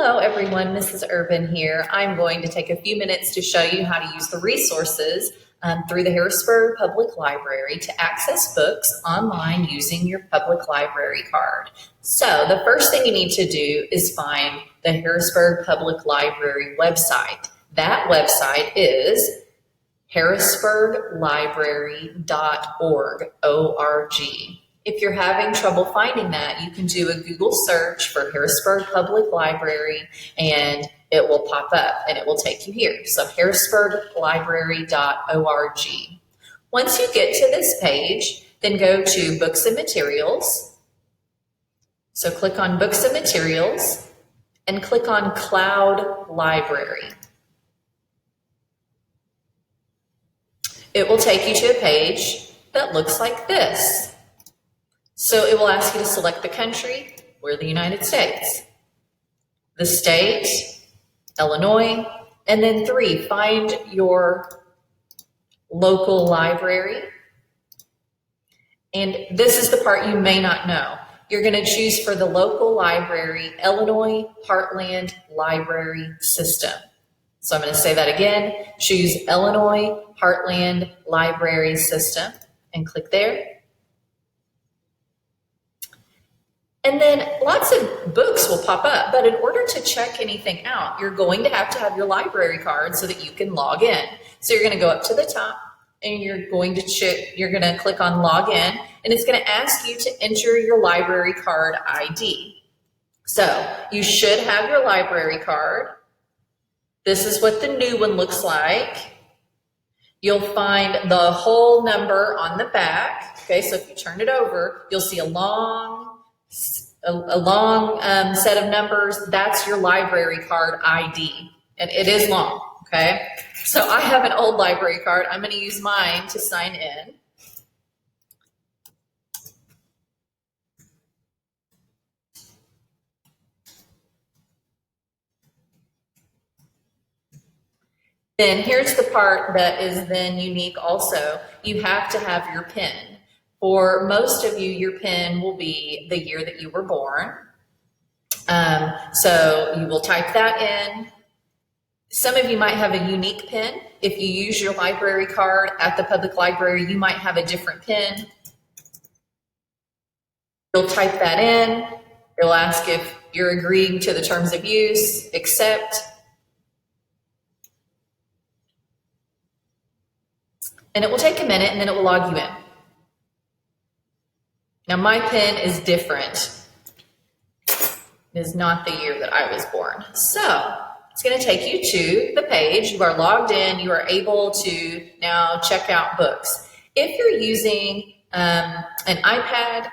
Hello everyone, Mrs. Urban here. I'm going to take a few minutes to show you how to use the resources through the Harrisburg Public Library to access books online using your public library card. So the first thing you need to do is find the Harrisburg Public Library website. That website is harrisburglibrary.org, O-R-G. If you're having trouble finding that, you can do a Google search for Harrisburg Public Library and it will pop up and it will take you here. So harrisburglibrary.org. Once you get to this page, then go to Books and Materials. So click on Books and Materials and click on Cloud Library. It will take you to a page that looks like this. So it will ask you to select the country, we're the United States, the state, Illinois, and then 3, find your local library. And this is the part you may not know. You're going to choose for the local library, Illinois Heartland Library System. So I'm going to say that again, choose Illinois Heartland Library System and click there. And then lots of books will pop up, but in order to check anything out, you're going to have your library card so that you can log in. So you're going to go up to the top and you're going to click on log in, and it's going to ask you to enter your library card ID. So you should have your library card. This is what the new one looks like. You'll find the whole number on the back. Okay, so if you turn it over, you'll see a long set of numbers. That's your library card ID, and it is long, okay? So I have an old library card. I'm going to use mine to sign in. Then here's the part that is then unique also. You have to have your PIN. For most of you, your PIN will be the year that you were born. So you will type that in. Some of you might have a unique PIN. If you use your library card at the public library, you might have a different PIN. You'll type that in. It'll ask if you're agreeing to the terms of use, accept. And it will take a minute and then it will log you in. Now my PIN is different. It is not the year that I was born. So it's going to take you to the page. You are logged in. You are able to now check out books. If you're using an iPad,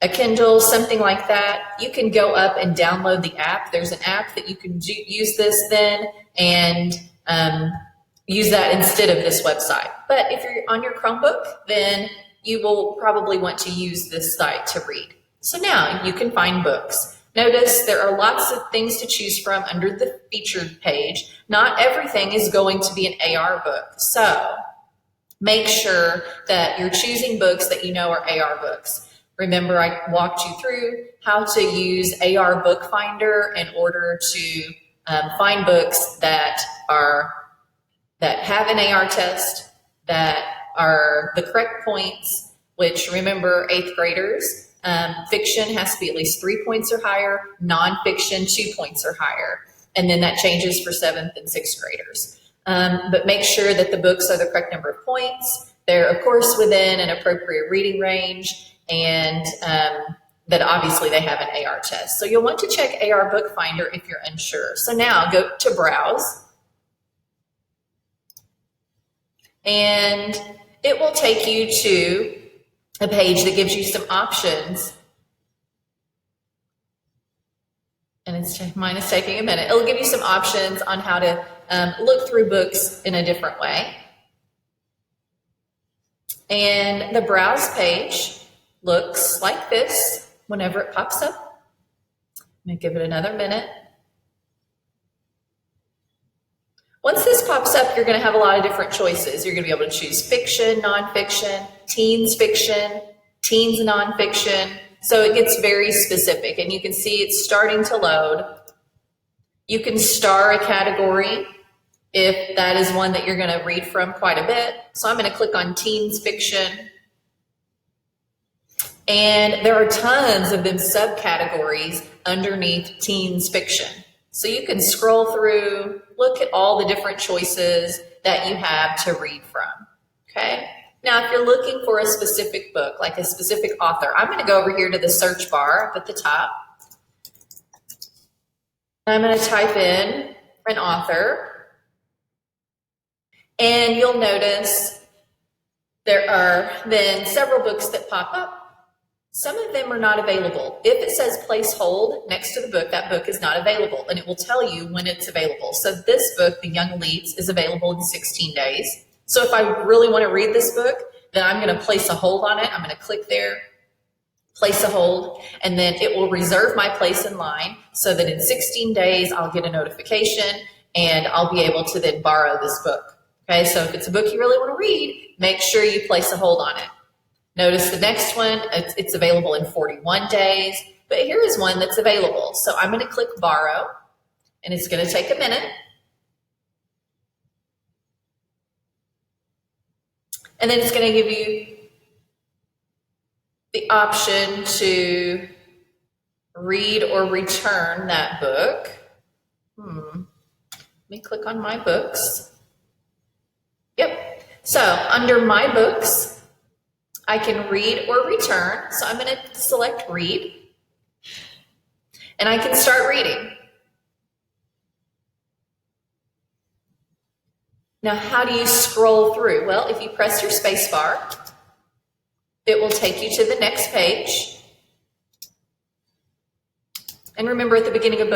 a Kindle, something like that, you can go up and download the app. There's an app that you can use this then and use that instead of this website. But if you're on your Chromebook, then you will probably want to use this site to read. So now you can find books. Notice there are lots of things to choose from under the featured page. Not everything is going to be an AR book. So make sure that you're choosing books that you know are AR books. Remember, I walked you through how to use AR Book Finder in order to find books that have an AR test, that are the correct points, which remember 8th graders, fiction has to be at least 3 points or higher, nonfiction 2 points or higher, and then that changes for 7th and 6th graders. But make sure that the books are the correct number of points. They're of course within an appropriate reading range, and that obviously they have an AR test. So you'll want to check AR Book Finder if you're unsure. So now go to Browse, and it will take you to a page that gives you some options. And mine is taking a minute. It'll give you some options on how to look through books in a different way. And the Browse page looks like this whenever it pops up. I'm going to give it another minute. Once this pops up, you're going to have a lot of different choices. You're going to be able to choose fiction, nonfiction, teens fiction, teens nonfiction. So it gets very specific, and you can see it's starting to load. You can star a category if that is one that you're going to read from quite a bit. So I'm going to click on teens fiction. And there are tons of them subcategories underneath teens fiction. So you can scroll through, look at all the different choices that you have to read from, okay? Now, if you're looking for a specific book, like a specific author, I'm gonna go over here to the search bar up at the top. I'm gonna type in an author, and you'll notice there are then several books that pop up. Some of them are not available. If it says place hold next to the book, that book is not available, and it will tell you when it's available. So this book, The Young Elites, is available in 16 days. So if I really want to read this book, then I'm going to place a hold on it. I'm going to click there, place a hold, and then it will reserve my place in line so that in 16 days I'll get a notification and I'll be able to then borrow this book. Okay, so if it's a book you really want to read, make sure you place a hold on it. Notice the next one, it's available in 41 days, but here is one that's available. So I'm going to click borrow, and it's going to take a minute. And then it's going to give you the option to read or return that book. Let me click on my books. Yep. So under my books, I can read or return. So I'm going to select read, and I can start reading. Now, how do you scroll through? Well, if you press your space bar, it will take you to the next page. And remember, at the beginning of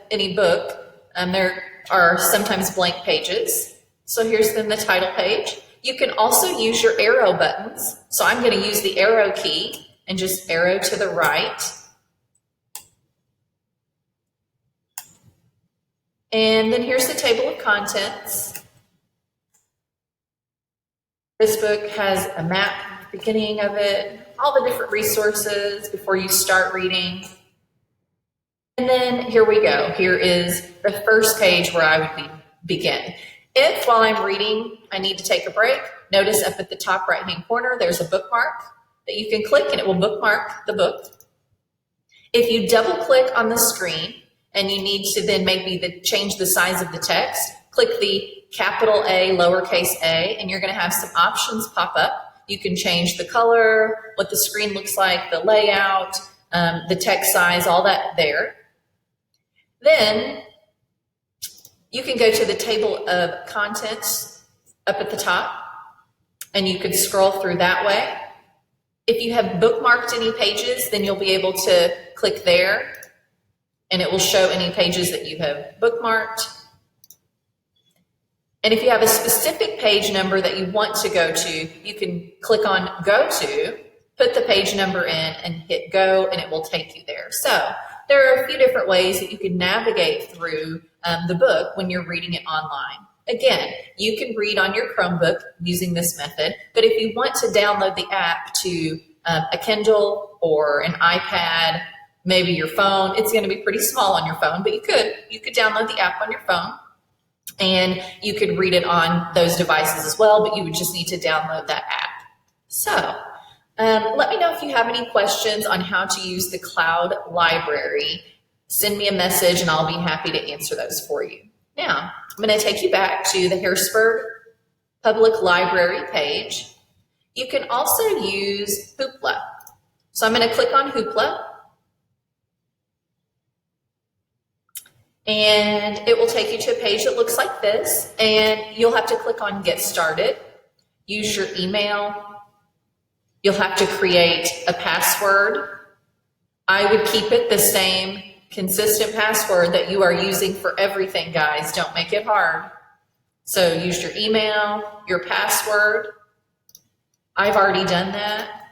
any book, there are sometimes blank pages. So here's then the title page. You can also use your arrow buttons. So I'm going to use the arrow key and just arrow to the right. And then here's the table of contents. This book has a map at the beginning of it, all the different resources before you start reading. And then here we go. Here is the first page where I would begin. If while I'm reading, I need to take a break, notice up at the top right-hand corner, there's a bookmark that you can click and it will bookmark the book. If you double click on the screen and you need to then maybe change the size of the text, click the capital A, lowercase a, and you're going to have some options pop up. You can change the color, what the screen looks like, the layout, the text size, all that there. Then you can go to the table of contents up at the top, and you can scroll through that way. If you have bookmarked any pages, then you'll be able to click there, and it will show any pages that you have bookmarked. And if you have a specific page number that you want to go to, you can click on Go To, put the page number in, and hit Go, and it will take you there. So there are a few different ways that you can navigate through the book when you're reading it online. Again, you can read on your Chromebook using this method, but if you want to download the app to a Kindle or an iPad, maybe your phone, it's going to be pretty small on your phone, but you could download the app on your phone, and you could read it on those devices as well, but you would just need to download that app. So let me know if you have any questions on how to use the cloud library. Send me a message and I'll be happy to answer those for you. Now, I'm going to take you back to the Harrisburg Public Library page. You can also use Hoopla. So I'm going to click on Hoopla, and it will take you to a page that looks like this, and you'll have to click on Get Started, use your email. You'll have to create a password. I would keep it the same consistent password that you are using for everything, guys. Don't make it hard. So use your email, your password. I've already done that.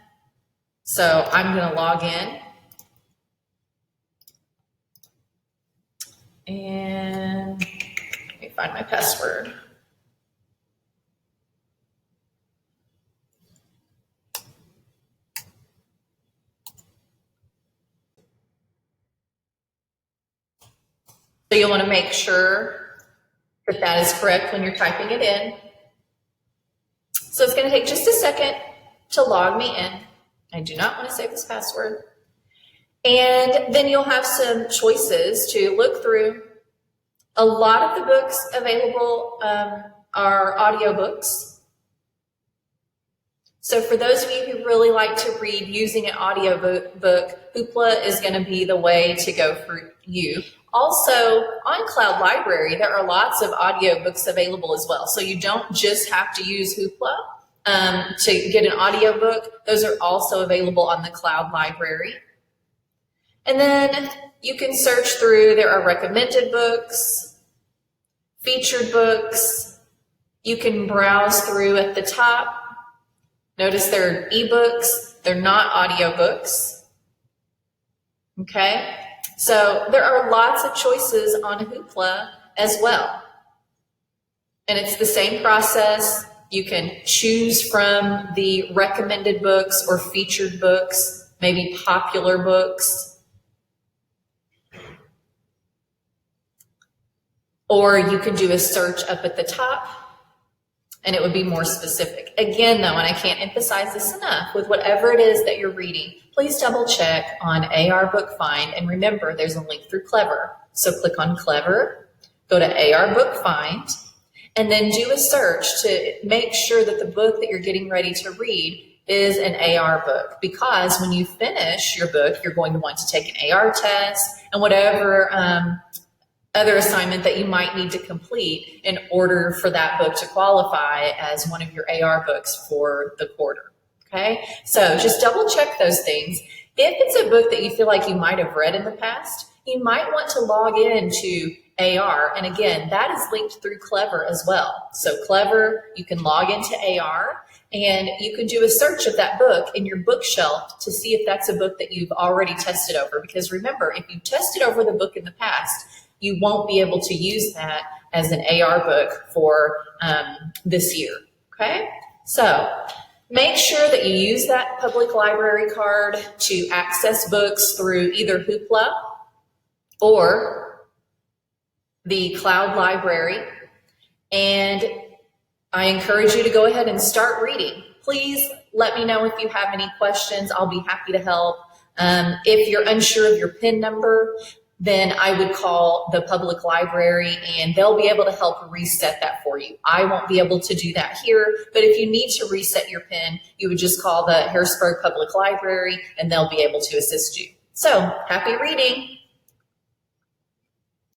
So I'm going to log in. And let me find my password. So you'll want to make sure that that is correct when you're typing it in. So it's going to take just a second to log me in. I do not want to save this password. And then you'll have some choices to look through. A lot of the books available are audiobooks. So for those of you who really like to read using an audio book, Hoopla is going to be the way to go for you. Also, on Cloud Library, there are lots of audiobooks available as well. So you don't just have to use Hoopla to get an audiobook. Those are also available on the Cloud Library. And then you can search through. There are recommended books, featured books. You can browse through at the top. Notice there are ebooks. They're not audiobooks. Okay? So there are lots of choices on Hoopla as well. And it's the same process. You can choose from the recommended books or featured books, maybe popular books. Or you can do a search up at the top and it would be more specific. Again, though, and I can't emphasize this enough, with whatever it is that you're reading, please double check on AR Book Find, and remember there's a link through Clever. So click on Clever, go to AR Book Find, and then do a search to make sure that the book that you're getting ready to read is an AR book, because when you finish your book, you're going to want to take an AR test and whatever other assignment that you might need to complete in order for that book to qualify as one of your AR books for the quarter. Okay, so just double check those things. If it's a book that you feel like you might have read in the past, you might want to log into AR. And again, that is linked through Clever as well. So Clever, you can log into AR and you can do a search of that book in your bookshelf to see if that's a book that you've already tested over. Because remember, if you tested over the book in the past, you won't be able to use that as an AR book for this year. Okay, so make sure that you use that public library card to access books through either Hoopla or the Cloud Library. And I encourage you to go ahead and start reading. Please let me know if you have any questions. I'll be happy to help. If you're unsure of your PIN number, then I would call the public library and they'll be able to help reset that for you. I won't be able to do that here, but if you need to reset your PIN, you would just call the Harrisburg Public Library and they'll be able to assist you. So, happy reading.